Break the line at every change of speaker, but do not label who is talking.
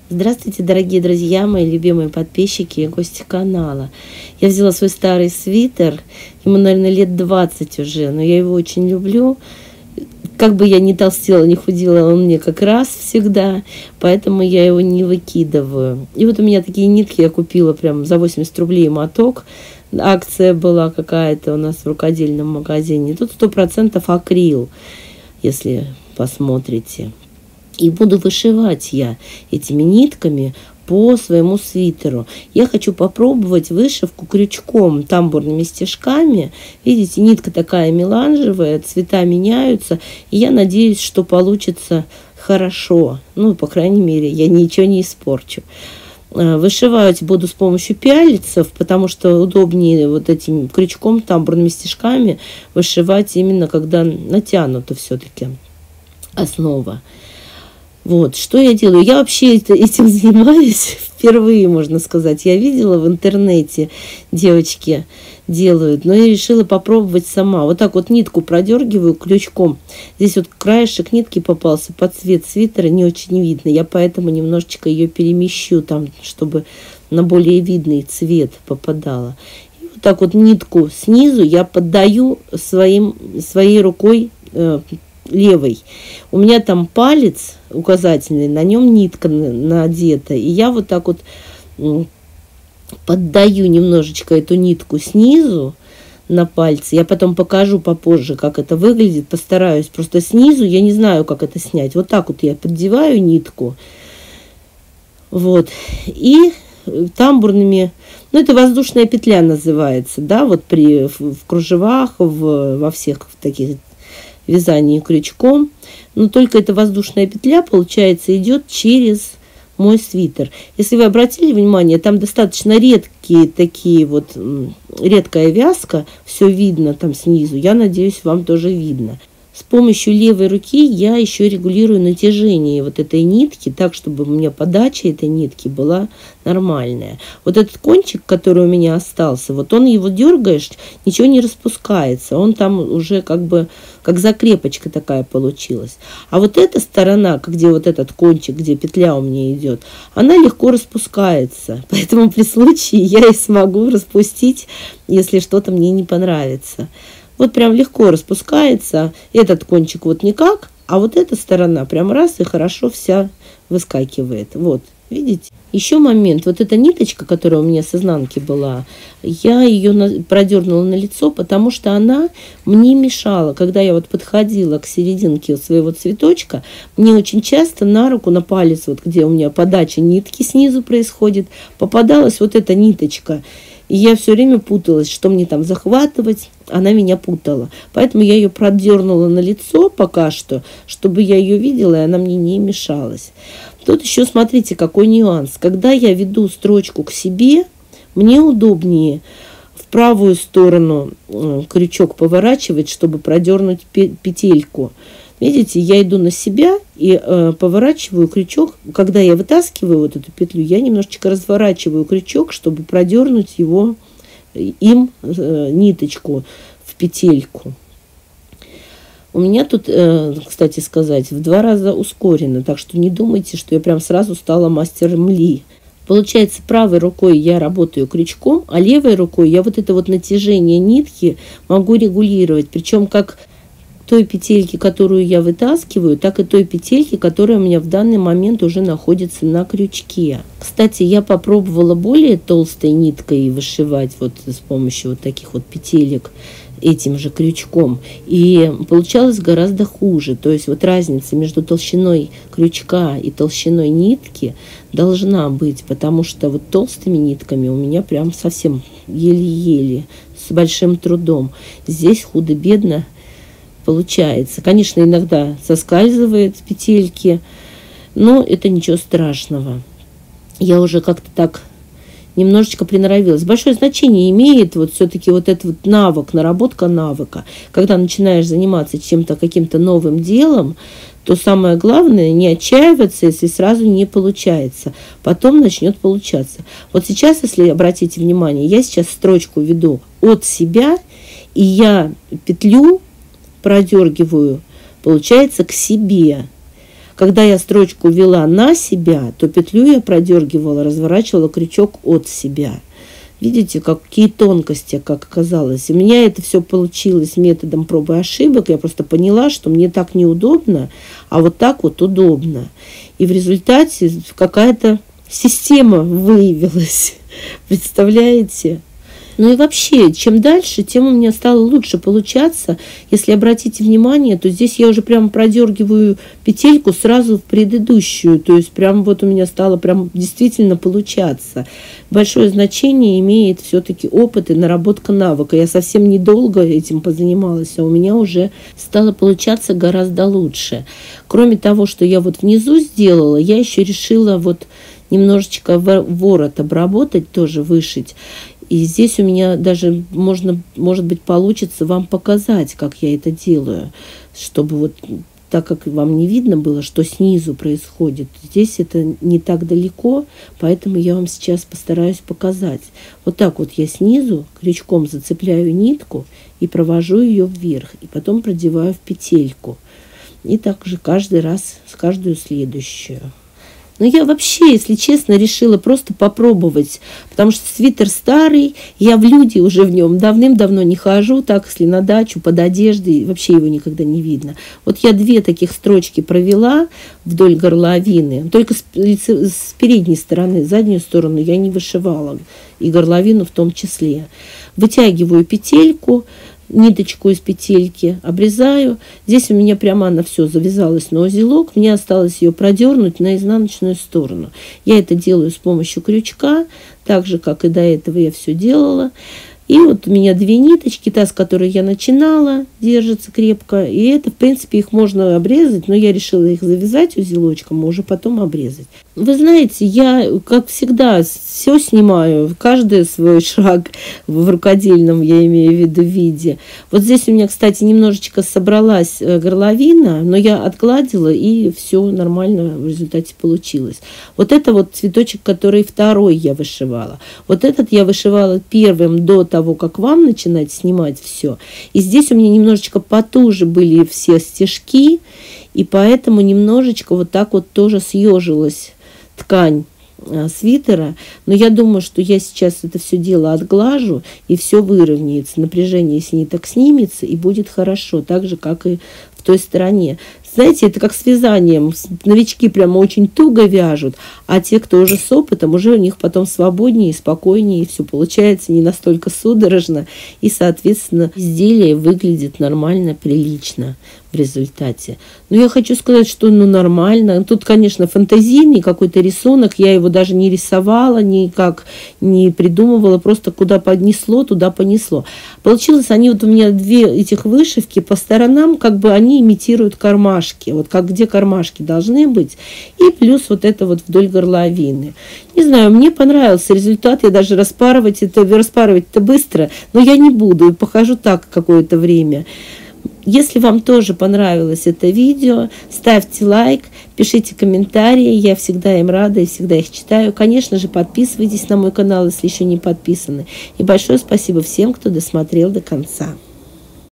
Здравствуйте, дорогие друзья, мои любимые подписчики и гости канала. Я взяла свой старый свитер, ему, наверное, лет 20 уже, но я его очень люблю. Как бы я ни толстела, ни худела, он мне как раз всегда, поэтому я его не выкидываю. И вот у меня такие нитки я купила прям за 80 рублей моток. Акция была какая-то у нас в рукодельном магазине. Тут 100% акрил, если посмотрите. И буду вышивать я этими нитками по своему свитеру. Я хочу попробовать вышивку крючком, тамбурными стежками. Видите, нитка такая меланжевая, цвета меняются. И я надеюсь, что получится хорошо. Ну, по крайней мере, я ничего не испорчу. Вышивать буду с помощью пяльцев, потому что удобнее вот этим крючком, тамбурными стежками вышивать именно когда натянута все-таки основа. Вот, что я делаю? Я вообще этим занимаюсь впервые, можно сказать. Я видела в интернете, девочки делают, но я решила попробовать сама. Вот так вот нитку продергиваю крючком. Здесь вот краешек нитки попался под цвет свитера, не очень видно. Я поэтому немножечко ее перемещу там, чтобы на более видный цвет попадала. И вот так вот нитку снизу я поддаю своей рукой левой. У меня там палец указательный, на нем нитка надета. И я вот так вот поддаю немножечко эту нитку снизу на пальцы. Я потом покажу попозже, как это выглядит. Постараюсь. Просто снизу я не знаю, как это снять. Вот так вот я поддеваю нитку. Вот. И тамбурными... Ну, это воздушная петля называется, да, вот в кружевах, во всех таких вязании крючком, но только эта воздушная петля, получается, идет через мой свитер. Если вы обратили внимание, там достаточно редкие такие вот, редкая вязка, все видно там снизу, я надеюсь, вам тоже видно. С помощью левой руки я еще регулирую натяжение вот этой нитки, так, чтобы у меня подача этой нитки была нормальная. Вот этот кончик, который у меня остался, вот он его дергаешь, ничего не распускается. Он там уже как бы, как закрепочка такая получилась. А вот эта сторона, где вот этот кончик, где петля у меня идет, она легко распускается. Поэтому при случае я и смогу распустить, если что-то мне не понравится. Вот прям легко распускается. Этот кончик вот никак, а вот эта сторона прям раз и хорошо вся выскакивает. Вот, видите? Еще момент. Вот эта ниточка, которая у меня с изнанки была, я ее продернула на лицо, потому что она мне мешала. Когда я вот подходила к серединке своего цветочка, мне очень часто на руку, на палец, вот где у меня подача нитки снизу происходит, попадалась вот эта ниточка. И я все время путалась, что мне там захватывать. Она меня путала. Поэтому я ее продернула на лицо пока что, чтобы я ее видела, и она мне не мешалась. Тут еще смотрите, какой нюанс. Когда я веду строчку к себе, мне удобнее в правую сторону крючок поворачивать, чтобы продернуть петельку. Видите, я иду на себя и поворачиваю крючок. Когда я вытаскиваю вот эту петлю, я немножечко разворачиваю крючок, чтобы продернуть ниточку в петельку. У меня тут, кстати сказать, в 2 раза ускорено, так что не думайте, что я прям сразу стала мастером Ли. Получается, правой рукой я работаю крючком, а левой рукой я вот это вот натяжение нитки могу регулировать, причем как той петельки, которую я вытаскиваю, так и той петельки, которая у меня в данный момент уже находится на крючке. Кстати, я попробовала более толстой ниткой вышивать вот с помощью вот таких вот петелек этим же крючком. И получалось гораздо хуже. То есть вот разница между толщиной крючка и толщиной нитки должна быть, потому что вот толстыми нитками у меня прям совсем еле-еле, с большим трудом. Здесь худо-бедно получается. Конечно, иногда соскальзывает петельки, но это ничего страшного. Я уже как-то так немножечко приноровилась. Большое значение имеет вот все-таки вот этот вот навык, наработка навыка. Когда начинаешь заниматься чем-то, каким-то новым делом, то самое главное не отчаиваться, если сразу не получается. Потом начнет получаться. Вот сейчас, если обратите внимание, я сейчас строчку веду от себя, и я петлю продергиваю, получается, к себе. Когда я строчку вела на себя, то петлю я продергивала, разворачивала крючок от себя. Видите, какие тонкости, как оказалось. У меня это все получилось методом проб и ошибок. Я просто поняла, что мне так неудобно, а вот так вот удобно. И в результате какая-то система выявилась. Представляете? Ну и вообще, чем дальше, тем у меня стало лучше получаться. Если обратите внимание, то здесь я уже прямо продергиваю петельку сразу в предыдущую. То есть прям вот у меня стало прям действительно получаться. Большое значение имеет все-таки опыт и наработка навыка. Я совсем недолго этим позанималась, а у меня уже стало получаться гораздо лучше. Кроме того, что я вот внизу сделала, я еще решила вот немножечко ворот обработать, тоже вышить. И здесь у меня даже может быть, получится вам показать, как я это делаю, чтобы вот так как вам не видно было, что снизу происходит. Здесь это не так далеко, поэтому я вам сейчас постараюсь показать. Вот так вот я снизу крючком зацепляю нитку и провожу ее вверх, и потом продеваю в петельку. И также каждый раз с каждую следующую. Но я вообще, если честно, решила просто попробовать, потому что свитер старый, я в люди уже в нем давным-давно не хожу, так, если на дачу, под одеждой, вообще его никогда не видно. Вот я 2 таких строчки провела вдоль горловины, только с передней стороны, заднюю сторону я не вышивала, и горловину в том числе. Вытягиваю петельку, ниточку из петельки, обрезаю. Здесь у меня прямо она все завязалась на узелок. Мне осталось ее продернуть на изнаночную сторону. Я это делаю с помощью крючка, так же, как и до этого я все делала. И вот у меня 2 ниточки, та, с которой я начинала, держится крепко. И это, в принципе, их можно обрезать, но я решила их завязать узелочком, а уже потом обрезать. Вы знаете, я, как всегда, все снимаю, каждый свой шаг в рукодельном, я имею в виду, виде. Вот здесь у меня, кстати, немножечко собралась горловина, но я отгладила, и все нормально в результате получилось. Вот это вот цветочек, который второй я вышивала. Вот этот я вышивала первым до того, как вам начинать снимать все. И здесь у меня немножечко потуже были все стежки, и поэтому немножечко вот так вот тоже съежилась ткань свитера. Но я думаю, что я сейчас это все дело отглажу, и все выровняется. Напряжение с ниток снимется, и будет хорошо, так же, как и в той стороне. Знаете, это как с вязанием. Новички прямо очень туго вяжут, а те, кто уже с опытом, уже у них потом свободнее, спокойнее, и все получается не настолько судорожно, и, соответственно, изделие выглядит нормально, прилично в результате. Но я хочу сказать, что нормально. Тут, конечно, фантазийный какой-то рисунок, я его даже не рисовала, никак не придумывала, просто куда поднесло, туда понесло. Получилось, они вот у меня 2 этих вышивки по сторонам, как бы они имитируют кармашки, вот как где кармашки должны быть, и плюс вот это вот вдоль горловины. Не знаю, мне понравился результат, я даже распарывать-то быстро, но я не буду, похожу так какое-то время. Если вам тоже понравилось это видео, ставьте лайк, пишите комментарии, я всегда им рада и всегда их читаю. Конечно же, подписывайтесь на мой канал, если еще не подписаны. И большое спасибо всем, кто досмотрел до конца.